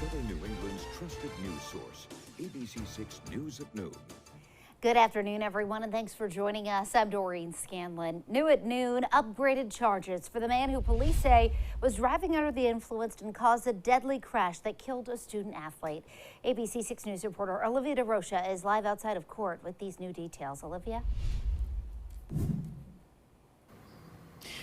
Southern New England's trusted news source, ABC6 News at Noon. Good afternoon, everyone, and thanks for joining us. I'm Doreen Scanlon. New at noon, upgraded charges for the man who police say was driving under the influence and caused a deadly crash that killed a student athlete. ABC6 News reporter Olivia DeRocha is live outside of court with these new details. Olivia?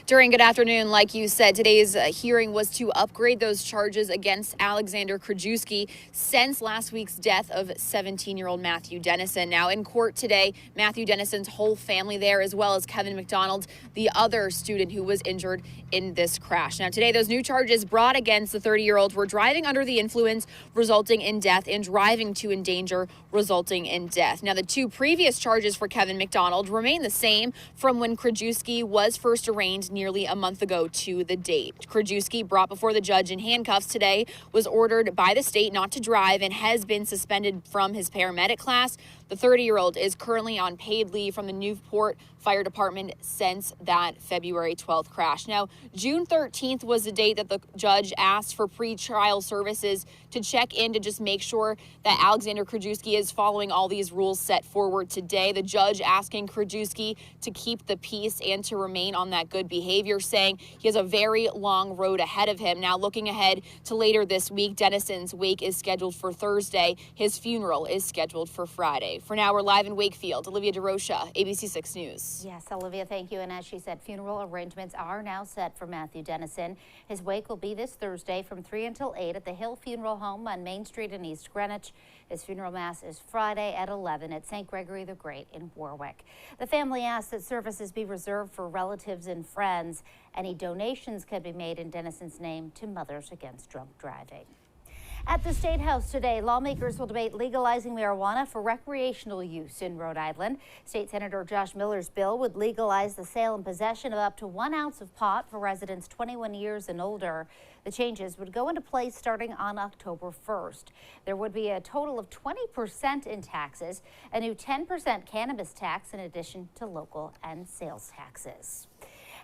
Good afternoon. Like you said, today's hearing was to upgrade those charges against Alexander Krajewski since last week's death of 17-year-old Matthew Dennison. Now in court today, Matthew Dennison's whole family there, as well as Kevin McDonald, the other student who was injured in this crash. Now today, those new charges brought against the 30-year-old were driving under the influence, resulting in death, and driving to endanger, resulting in death. Now the two previous charges for Kevin McDonald remain the same from when Krajewski was first arraigned nearly a month ago to the date. Krajewski, brought before the judge in handcuffs today, was ordered by the state not to drive and has been suspended from his paramedic class. The 30-year-old is currently on paid leave from the Newport Fire Department since that February 12th crash. Now, June 13th was the date that the judge asked for pre-trial services to check in to just make sure that Alexander Krajewski is following all these rules set forward today. The judge asking Krajewski to keep the peace and to remain on that good behavior, saying he has a very long road ahead of him. Now, looking ahead to later this week, Dennison's wake is scheduled for Thursday. His funeral is scheduled for Friday. For now, we're live in Wakefield. Olivia DeRocha, ABC6 News. Yes, Olivia, thank you. And as she said, funeral arrangements are now set for Matthew Dennison. His wake will be this Thursday from 3 until 8 at the Hill Funeral Home on Main Street in East Greenwich. His funeral mass is Friday at 11 at St. Gregory the Great in Warwick. The family asks that services be reserved for relatives and friends. Any donations can be made in Dennison's name to Mothers Against Drunk Driving. At the State House today, lawmakers will debate legalizing marijuana for recreational use in Rhode Island. State Senator Josh Miller's bill would legalize the sale and possession of up to 1 ounce of pot for residents 21 years and older. The changes would go into place starting on October 1st. There would be a total of 20% in taxes, a new 10% cannabis tax in addition to local and sales taxes.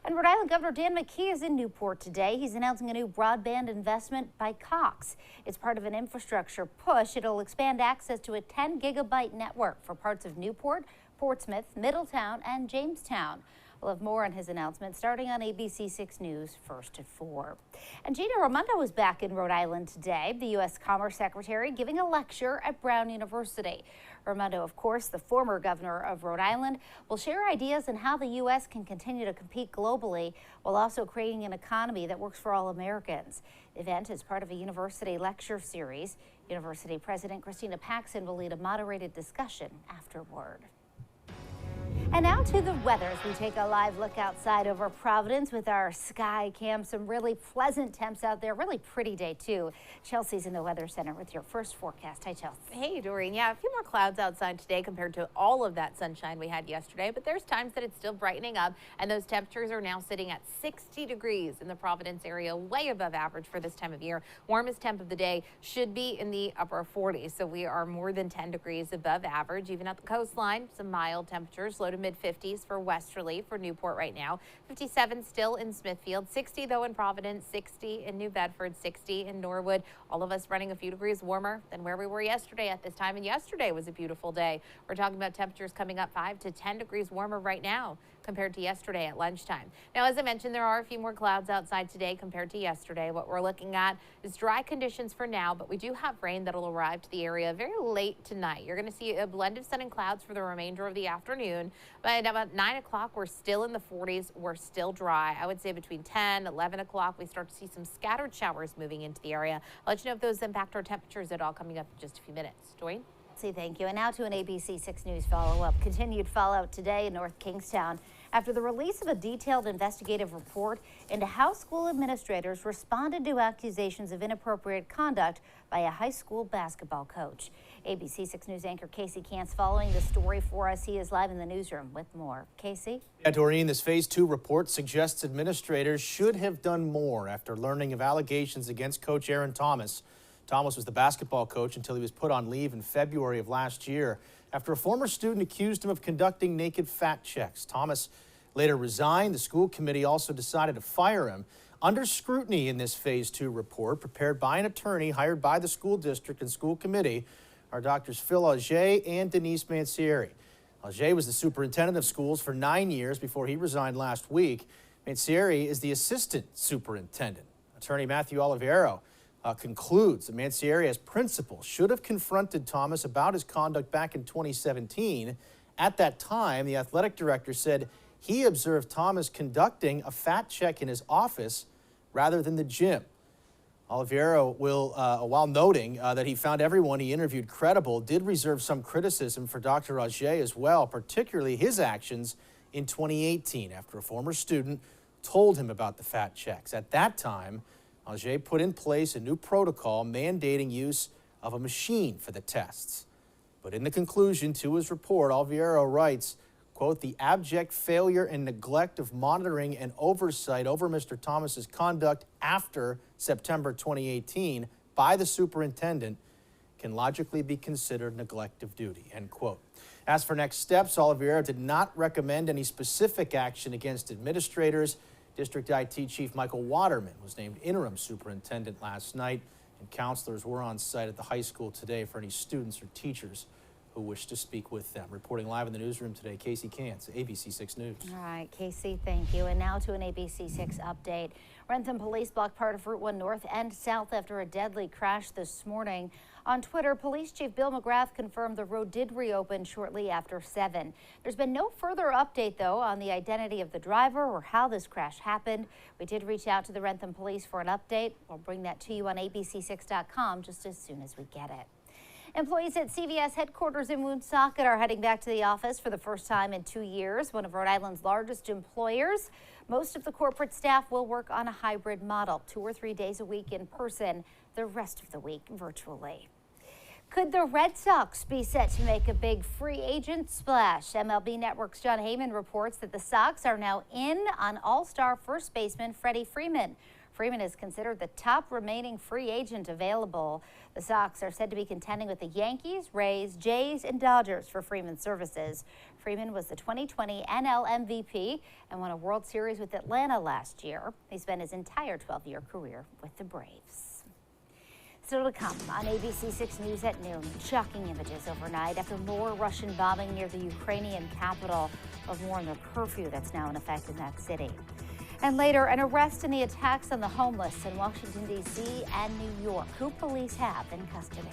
And Rhode Island Governor Dan McKee is in Newport today. He's announcing a new broadband investment by Cox. It's part of an infrastructure push. It'll expand access to a 10-gigabyte network for parts of Newport, Portsmouth, Middletown, and Jamestown. We'll have more on his announcement starting on ABC6 News first at 4. And Gina Raimondo is back in Rhode Island today. The U.S. Commerce Secretary giving a lecture at Brown University. Raimondo, of course, the former governor of Rhode Island, will share ideas on how the U.S. can continue to compete globally while also creating an economy that works for all Americans. The event is part of a university lecture series. University President Christina Paxson will lead a moderated discussion afterward. And now to the weather as we take a live look outside over Providence with our sky cam. Some really pleasant temps out there. Really pretty day, too. Chelsea's in the Weather Center with your first forecast. Hi, Chelsea. Hey, Doreen. Yeah, a few more clouds outside today compared to all of that sunshine we had yesterday. But there's times that it's still brightening up, and those temperatures are now sitting at 60 degrees in the Providence area, way above average for this time of year. Warmest temp of the day should be in the upper 40s, so we are more than 10 degrees above average. Even at the coastline, some mild temperatures, low to mid-50s for Westerly, for Newport right now. 57 still in Smithfield, 60 though in Providence, 60 in New Bedford, 60 in Norwood. All of us running a few degrees warmer than where we were yesterday at this time, and yesterday was a beautiful day. We're talking about temperatures coming up 5 to 10 degrees warmer right now compared to yesterday at lunchtime. Now, as I mentioned, there are a few more clouds outside today compared to yesterday. What we're looking at is dry conditions for now, but we do have rain that'll arrive to the area very late tonight. You're going to see a blend of sun and clouds for the remainder of the afternoon. But about 9 o'clock, we're still in the 40s. We're still dry. I would say between 10, 11 o'clock, we start to see some scattered showers moving into the area. I'll let you know if those impact our temperatures at all coming up in just a few minutes. Doreen? Thank you. And now to an ABC6 News follow-up. Continued fallout today in North Kingstown after the release of a detailed investigative report into how school administrators responded to accusations of inappropriate conduct by a high school basketball coach. ABC6 News anchor Casey Cant's following the story for us. He is live in the newsroom with more. Casey? Yeah, Doreen, this Phase 2 report suggests administrators should have done more after learning of allegations against Coach Aaron Thomas. Thomas was the basketball coach until he was put on leave in February of last year after a former student accused him of conducting naked fat checks. Thomas later resigned. The school committee also decided to fire him. Under scrutiny in this Phase 2 report, prepared by an attorney hired by the school district and school committee, are Doctors Phil Auger and Denise Mansieri. Auger was the superintendent of schools for 9 years before he resigned last week. Mansieri is the assistant superintendent. Attorney Matthew Oliveiro concludes that Mansieri, as principal, should have confronted Thomas about his conduct back in 2017. At that time, the athletic director said he observed Thomas conducting a fat check in his office rather than the gym. Oliveiro will, while noting that he found everyone he interviewed credible, did reserve some criticism for Dr. Auger as well, particularly his actions in 2018 after a former student told him about the fat checks. At that time, Auger put in place a new protocol mandating use of a machine for the tests. But in the conclusion to his report, Oliveiro writes, quote, "The abject failure and neglect of monitoring and oversight over Mr. Thomas's conduct after September 2018 by the superintendent can logically be considered neglect of duty," end quote. As for next steps, Oliveira did not recommend any specific action against administrators. District IT Chief Michael Waterman was named interim superintendent last night, and counselors were on site at the high school today for any students or teachers who wish to speak with them. Reporting live in the newsroom today, Casey Cantz, ABC6 News. All right, Casey, thank you. And now to an ABC6 update. Wrentham police blocked part of Route 1 north and south after a deadly crash this morning. On Twitter, Police Chief Bill McGrath confirmed the road did reopen shortly after 7. There's been no further update, though, on the identity of the driver or how this crash happened. We did reach out to the Wrentham police for an update. We'll bring that to you on ABC6.com just as soon as we get it. Employees at CVS headquarters in Woonsocket are heading back to the office for the first time in 2 years, one of Rhode Island's largest employers. Most of the corporate staff will work on a hybrid model, 2 or 3 days a week in person, the rest of the week virtually. Could the Red Sox be set to make a big free agent splash? MLB Network's John Heyman reports that the Sox are now in on all-star first baseman Freddie Freeman. Freeman is considered the top remaining free agent available. The Sox are said to be contending with the Yankees, Rays, Jays, and Dodgers for Freeman's services. Freeman was the 2020 NL MVP and won a World Series with Atlanta last year. He spent his entire 12-year career with the Braves. Still to come on ABC6 News at noon. Shocking images overnight after more Russian bombing near the Ukrainian capital. Of more on the curfew that's now in effect in that city. And later, an arrest in the attacks on the homeless in Washington, D.C. and New York, who police have in custody.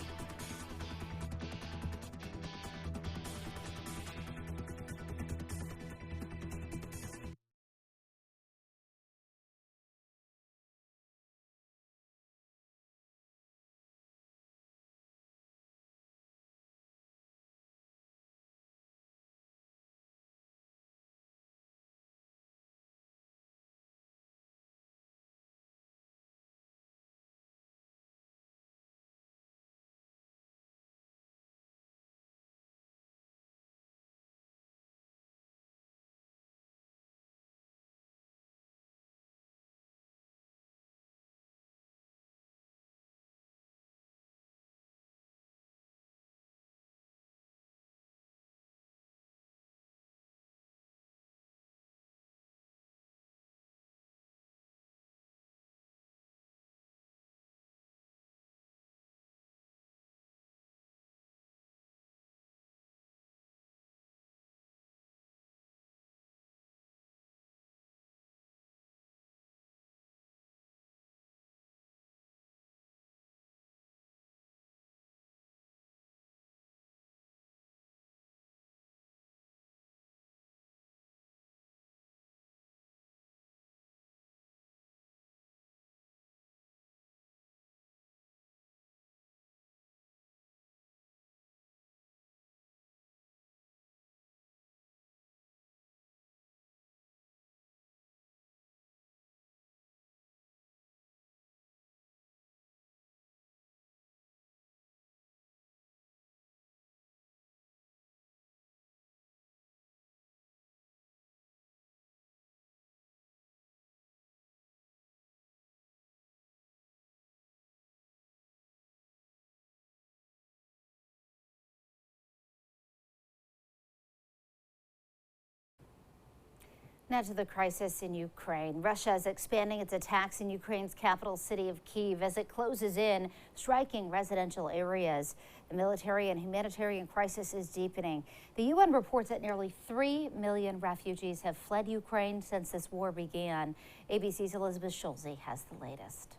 Now to the crisis in Ukraine. Russia is expanding its attacks in Ukraine's capital city of Kyiv as it closes in, striking residential areas. The military and humanitarian crisis is deepening. The UN reports that nearly 3 million refugees have fled Ukraine since this war began. ABC's Elizabeth Schulze has the latest.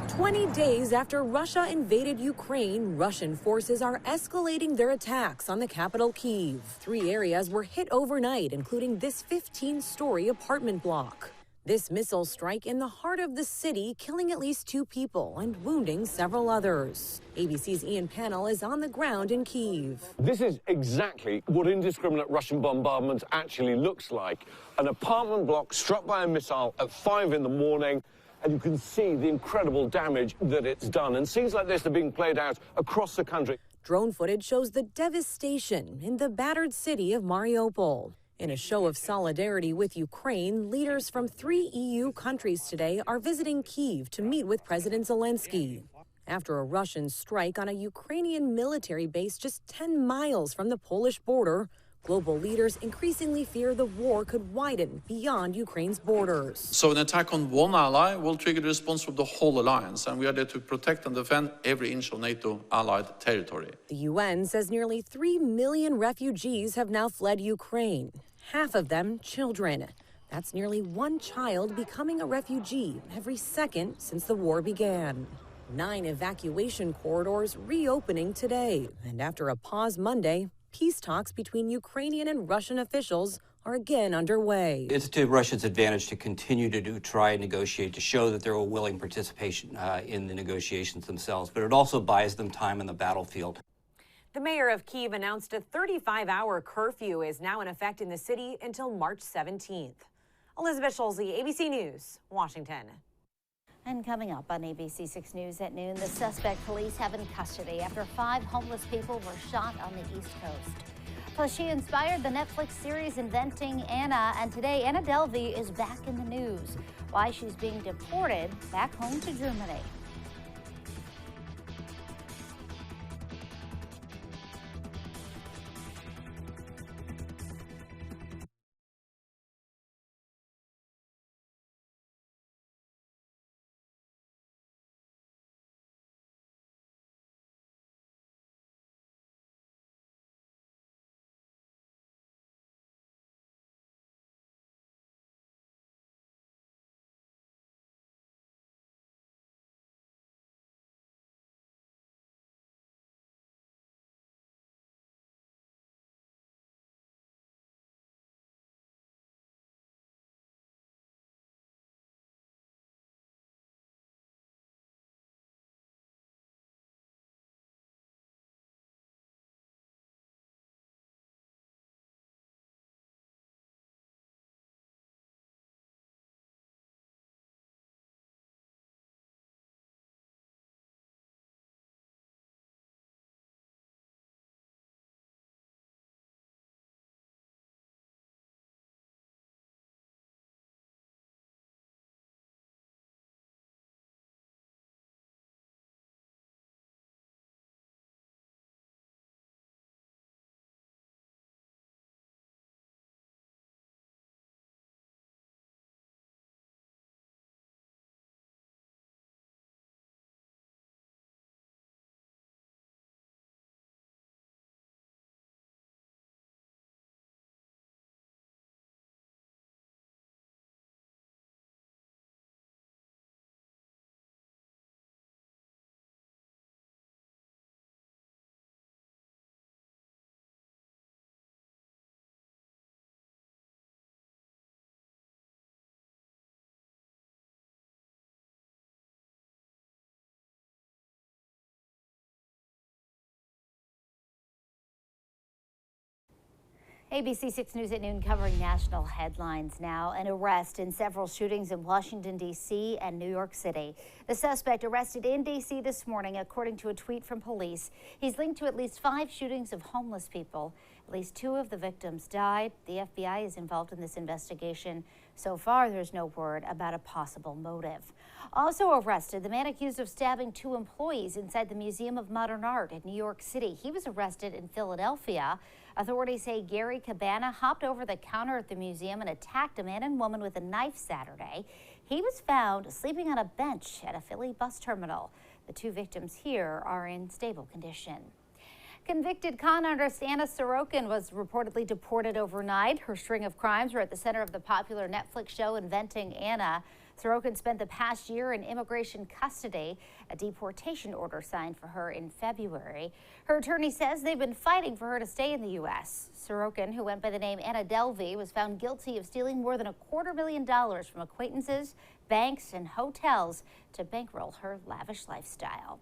20 days after Russia invaded Ukraine, Russian forces are escalating their attacks on the capital, Kyiv. 3 areas were hit overnight, including this 15-story apartment block. This missile strike in the heart of the city, killing at least 2 people and wounding several others. ABC's Ian Pannell is on the ground in Kyiv. This is exactly what indiscriminate Russian bombardment actually looks like. An apartment block struck by a missile at 5 in the morning. And you can see the incredible damage that it's done. And scenes like this are being played out across the country. Drone footage shows the devastation in the battered city of Mariupol. In a show of solidarity with Ukraine, leaders from 3 EU countries today are visiting Kyiv to meet with President Zelensky. After a Russian strike on a Ukrainian military base just 10 miles from the Polish border, global leaders increasingly fear the war could widen beyond Ukraine's borders. So an attack on one ally will trigger the response from the whole alliance, and we are there to protect and defend every inch of NATO allied territory. The UN says nearly 3 million refugees have now fled Ukraine, half of them children. That's nearly 1 child becoming a refugee every second since the war began. 9 evacuation corridors reopening today, and after a pause Monday, peace talks between Ukrainian and Russian officials are again underway. It's to Russia's advantage to continue to try and negotiate, to show that they're a willing participation in the negotiations themselves, but it also buys them time on the battlefield. The mayor of Kyiv announced a 35-hour curfew is now in effect in the city until March 17th. Elizabeth Schulze, ABC News, Washington. And coming up on ABC6 News at noon, the suspect police have in custody after 5 homeless people were shot on the East Coast. Plus, she inspired the Netflix series Inventing Anna, and today Anna Delvey is back in the news. Why she's being deported back home to Germany. ABC6 News at noon covering national headlines now. An arrest in several shootings in Washington, D.C. and New York City. The suspect arrested in D.C. this morning, according to a tweet from police. He's linked to at least 5 shootings of homeless people. At least 2 of the victims died. The FBI is involved in this investigation So far, there's no word about a possible motive. Also arrested, the man accused of stabbing 2 employees inside the Museum of Modern Art in New York City. He was arrested in Philadelphia. Authorities say Gary Cabana hopped over the counter at the museum and attacked a man and woman with a knife Saturday. He was found sleeping on a bench at a Philly bus terminal. The 2 victims here are in stable condition. Convicted con artist Anna Sarokin was reportedly deported overnight. Her string of crimes were at the center of the popular Netflix show Inventing Anna. Sarokin spent the past year in immigration custody, a deportation order signed for her in February. Her attorney says they've been fighting for her to stay in the U.S. Sarokin, who went by the name Anna Delvey, was found guilty of stealing more than $250,000 from acquaintances, banks, and hotels to bankroll her lavish lifestyle.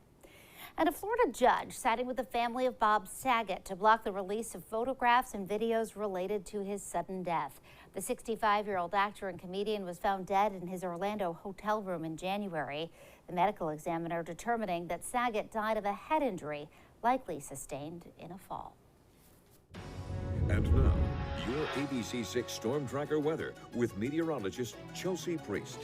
And a Florida judge siding with the family of Bob Saget to block the release of photographs and videos related to his sudden death. The 65-year-old actor and comedian was found dead in his Orlando hotel room in January. The medical examiner determining that Saget died of a head injury, likely sustained in a fall. And now, your ABC6 Storm Tracker weather with meteorologist Chelsea Priest.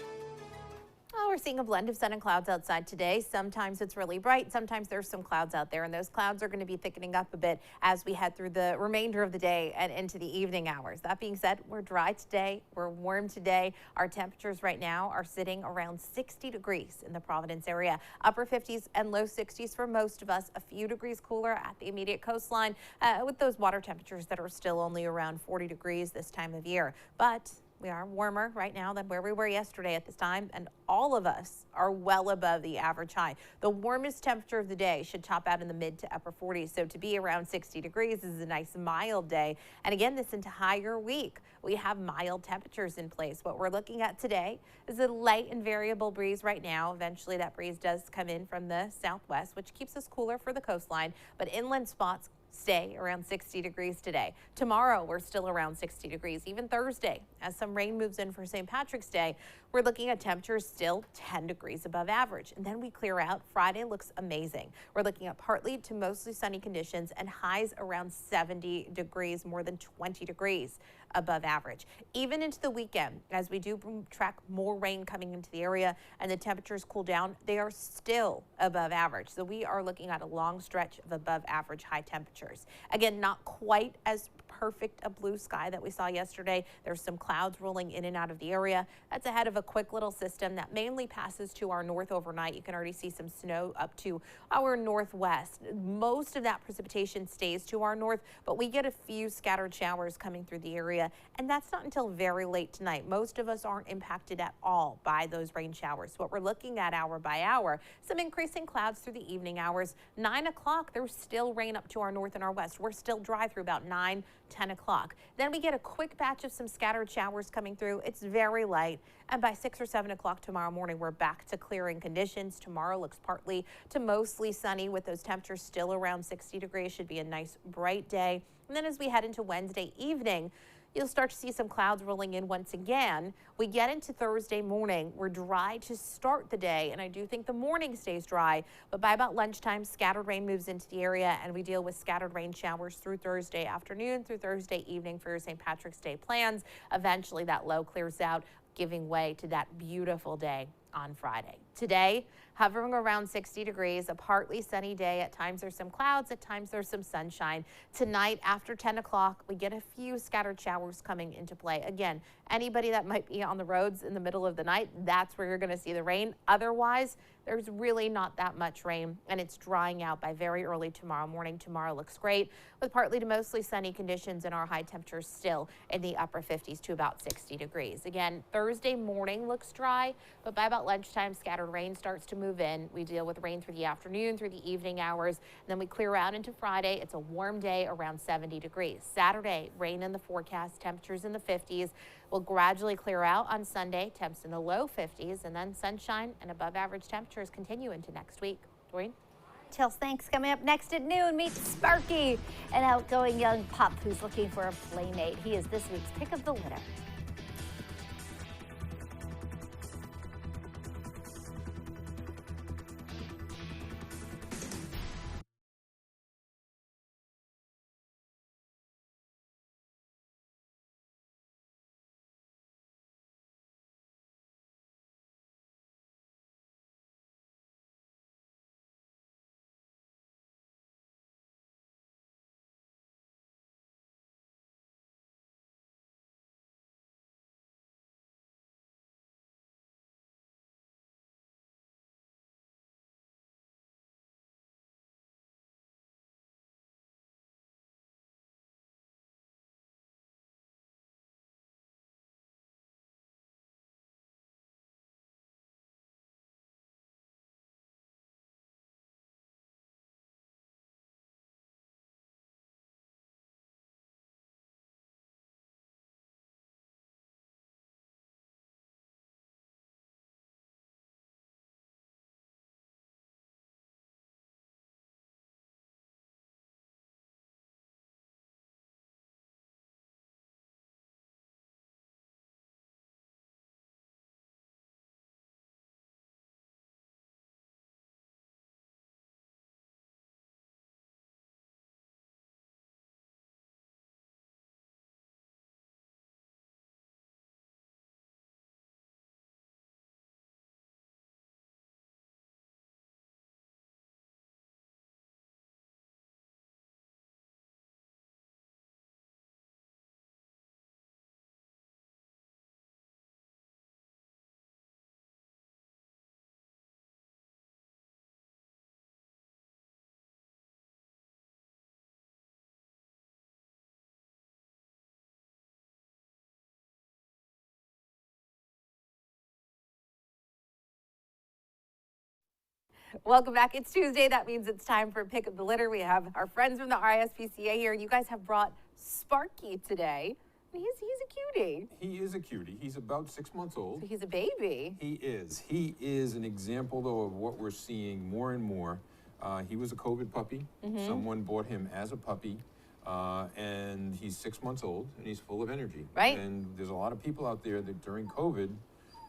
Oh, we're seeing a blend of sun and clouds outside today. Sometimes it's really bright. Sometimes there's some clouds out there, and those clouds are going to be thickening up a bit as we head through the remainder of the day and into the evening hours. That being said, we're dry today. We're warm today. Our temperatures right now are sitting around 60 degrees in the Providence area. Upper 50s and low 60s for most of us. A few degrees cooler at the immediate coastline with those water temperatures that are still only around 40 degrees this time of year. But we are warmer right now than where we were yesterday at this time, and all of us are well above the average high. The warmest temperature of the day should top out in the mid to upper 40s, so to be around 60 degrees is a nice mild day. And again, this entire week, we have mild temperatures in place. What we're looking at today is a light and variable breeze right now. Eventually, that breeze does come in from the southwest, which keeps us cooler for the coastline, but inland spots stay around 60 degrees today. Tomorrow, we're still around 60 degrees. Even Thursday, as some rain moves in for St. Patrick's Day, we're looking at temperatures still 10 degrees above average. And then we clear out. Friday looks amazing. We're looking at partly to mostly sunny conditions and highs around 70 degrees, more than 20 degrees above average. Even into the weekend, as we do track more rain coming into the area and the temperatures cool down, they are still above average. So we are looking at a long stretch of above average high temperatures. Again, not quite as perfect a blue sky that we saw yesterday. There's some clouds rolling in and out of the area. That's ahead of a quick little system that mainly passes to our north overnight. You can already see some snow up to our northwest. Most of that precipitation stays to our north, but we get a few scattered showers coming through the area, and that's not until very late tonight. Most of us aren't impacted at all by those rain showers. What we're looking at hour by hour, some increasing clouds through the evening hours. 9 o'clock, there's still rain up to our north and our west. We're still dry through about 9, 10 o'clock. Then we get a quick batch of some scattered showers coming through. It's very light. And by 6 or 7 o'clock tomorrow morning, we're back to clearing conditions. Tomorrow looks partly to mostly sunny with those temperatures still around 60 degrees. Should be a nice bright day. And then as we head into Wednesday evening, you'll start to see some clouds rolling in once again. We get into Thursday morning. We're dry to start the day, and I do think the morning stays dry. But by about lunchtime, scattered rain moves into the area, and we deal with scattered rain showers through Thursday afternoon, through Thursday evening for your St. Patrick's Day plans. Eventually, that low clears out, giving way to that beautiful day on Friday. Today, hovering around 60 degrees, a partly sunny day. At times there's some clouds, at times there's some sunshine. Tonight, after 10 o'clock, we get a few scattered showers coming into play. Again, anybody that might be on the roads in the middle of the night, that's where you're going to see the rain. Otherwise, there's really not that much rain, and it's drying out by very early tomorrow morning. Tomorrow looks great with partly to mostly sunny conditions and our high temperatures still in the upper 50s to about 60 degrees. Again, Thursday morning looks dry, but by about lunchtime, scattered rain starts to move in. We deal with rain through the afternoon, through the evening hours, and then we clear out into Friday. It's a warm day around 70 degrees. Saturday, rain in the forecast, temperatures in the 50s. Will gradually clear out on Sunday, temps in the low 50s, and then sunshine and above average temperatures continue into next week. Doreen? Chills, thanks. Coming up next at noon, meet Sparky, an outgoing young pup who's looking for a playmate. He is this week's pick of the litter. Welcome back. It's Tuesday. That means it's time for Pick of the Litter. We have our friends from the RISPCA here. You guys have brought Sparky today. He's a cutie. He is a cutie. He's about 6 months old. So he's a baby. He is. He is an example, though, of what we're seeing more and more. He was a COVID puppy. Someone bought him as a puppy. And he's 6 months old, and he's full of energy. Right. And there's a lot of people out there that during COVID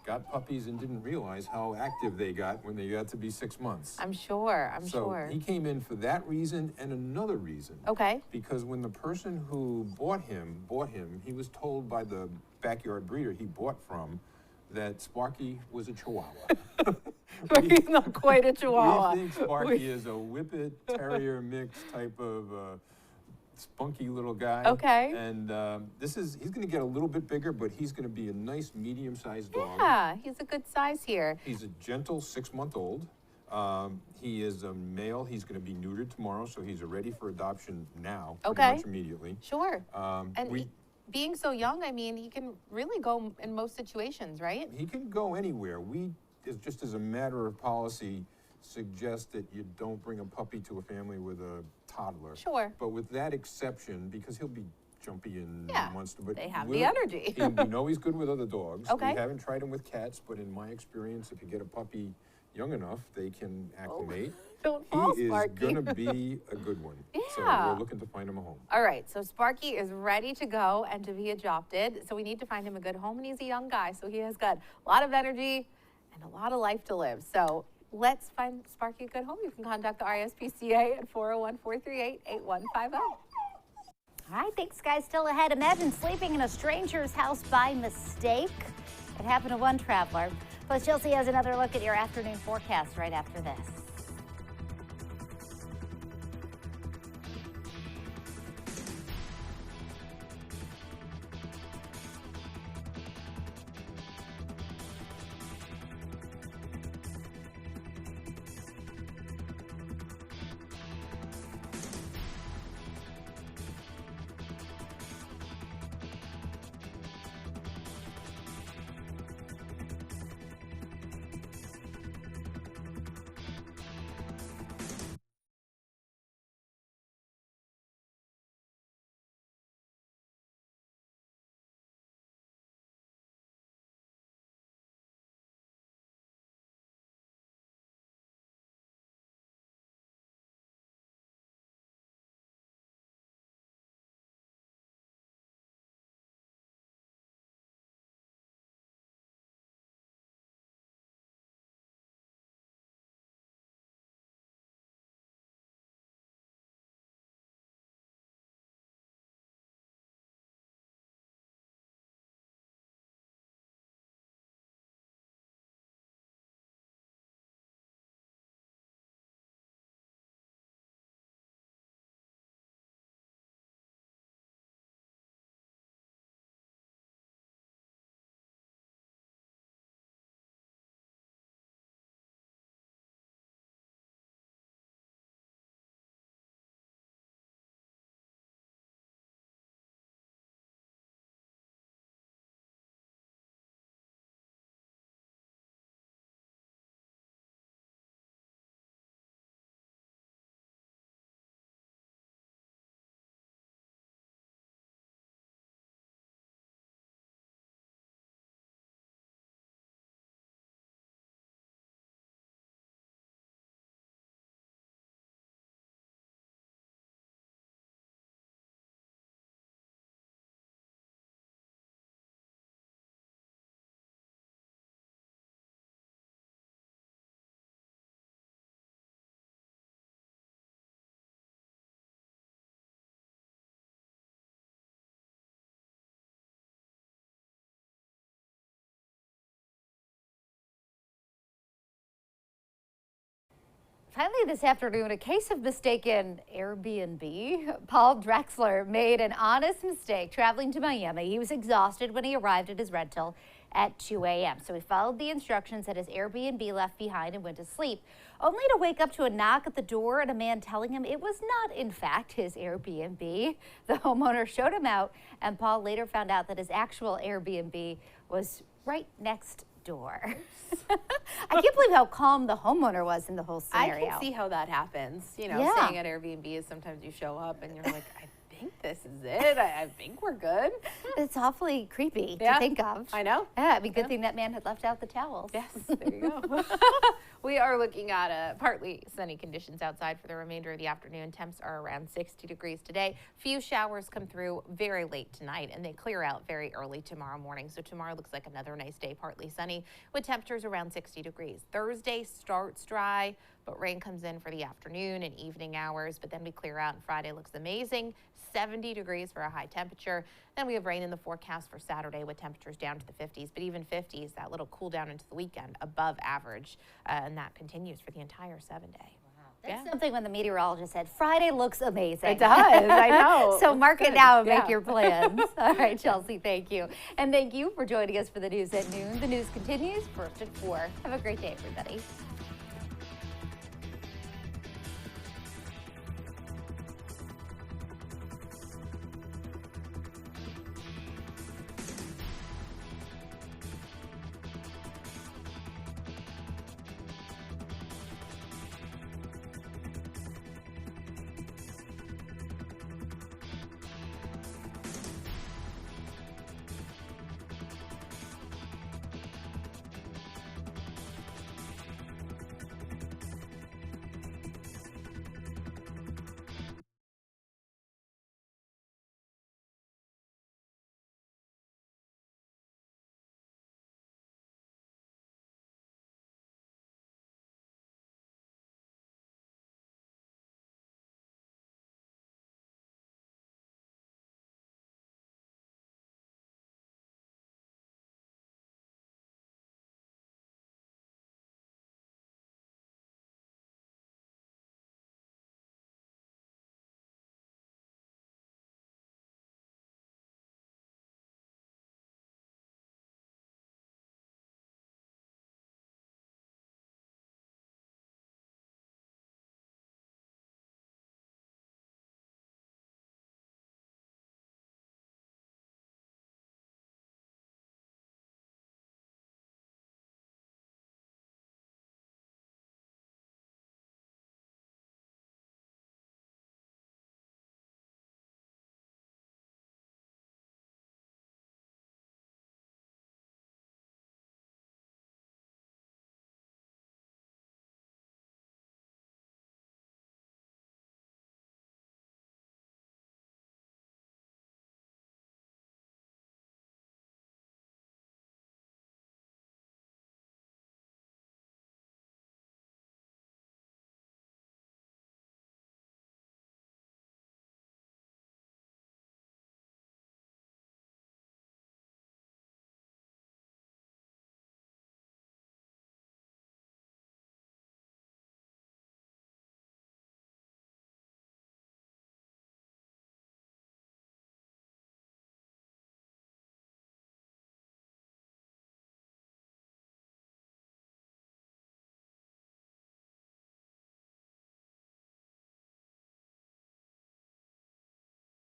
got puppies and didn't realize how active they got when they got to be 6 months. I'm sure. So he came in for that reason and another reason. Okay. Because when the person who bought him, he was told by the backyard breeder he bought from that Sparky was a Chihuahua. He's not quite a Chihuahua. We think Sparky is a Whippet Terrier mix type of spunky little guy. Okay. And he's going to get a little bit bigger, but he's going to be a nice medium-sized dog. Yeah, he's a good size here. He's a gentle 6-month-old. He is a male. He's going to be neutered tomorrow, so he's ready for adoption now, pretty much immediately. Sure. Being so young, I mean, he can really go in most situations, right? He can go anywhere. Just as a matter of policy, suggest that you don't bring a puppy to a family with a toddler. Sure. But with that exception, because he'll be jumpy and wants to, but they have the energy. we know he's good with other dogs. Okay. We haven't tried him with cats, but in my experience, if you get a puppy young enough, they can acclimate. Don't fall, He is Sparky. going to be a good one. Yeah. So we're looking to find him a home. All right, so Sparky is ready to go and to be adopted. So we need to find him a good home, and he's a young guy, so he has got a lot of energy and a lot of life to live. So let's find Sparky a good home. You can contact the RISPCA at 401-438-8150. All right, thanks, guys. Still ahead. Imagine sleeping in a stranger's house by mistake. It happened to one traveler. Plus, Chelsea has another look at your afternoon forecast right after this. Finally this afternoon, a case of mistaken Airbnb. Paul Drexler made an honest mistake traveling to Miami. He was exhausted when he arrived at his rental at 2 a.m. So he followed the instructions that his Airbnb left behind and went to sleep, only to wake up to a knock at the door and a man telling him it was not, in fact, his Airbnb. The homeowner showed him out, and Paul later found out that his actual Airbnb was right next door. I can't believe how calm the homeowner was in the whole scenario. I can see how that happens. You know, Yeah. staying at Airbnb is sometimes you show up and you're like, I think this is it. I think we're good. It's awfully creepy to Yeah. think of. I know. Yeah, I mean, good thing that man had left out the towels. Yes, there you go. We are looking at partly sunny conditions outside for the remainder of the afternoon. Temps are around 60 degrees today. Few showers come through very late tonight, and they clear out very early tomorrow morning. So tomorrow looks like another nice day, partly sunny, with temperatures around 60 degrees. Thursday starts dry, but rain comes in for the afternoon and evening hours, but then we clear out, and Friday looks amazing. 70 degrees for a high temperature. Then we have rain in the forecast for Saturday with temperatures down to the 50s, but even 50s, that little cool down into the weekend above average, and that continues for the entire 7-day. That's something when the meteorologist said, Friday looks amazing. It does, I know. So mark it now and make Yeah. your plans. All right, Chelsea, thank you. And thank you for joining us for the news at noon. The news continues first at 4. Have a great day, everybody.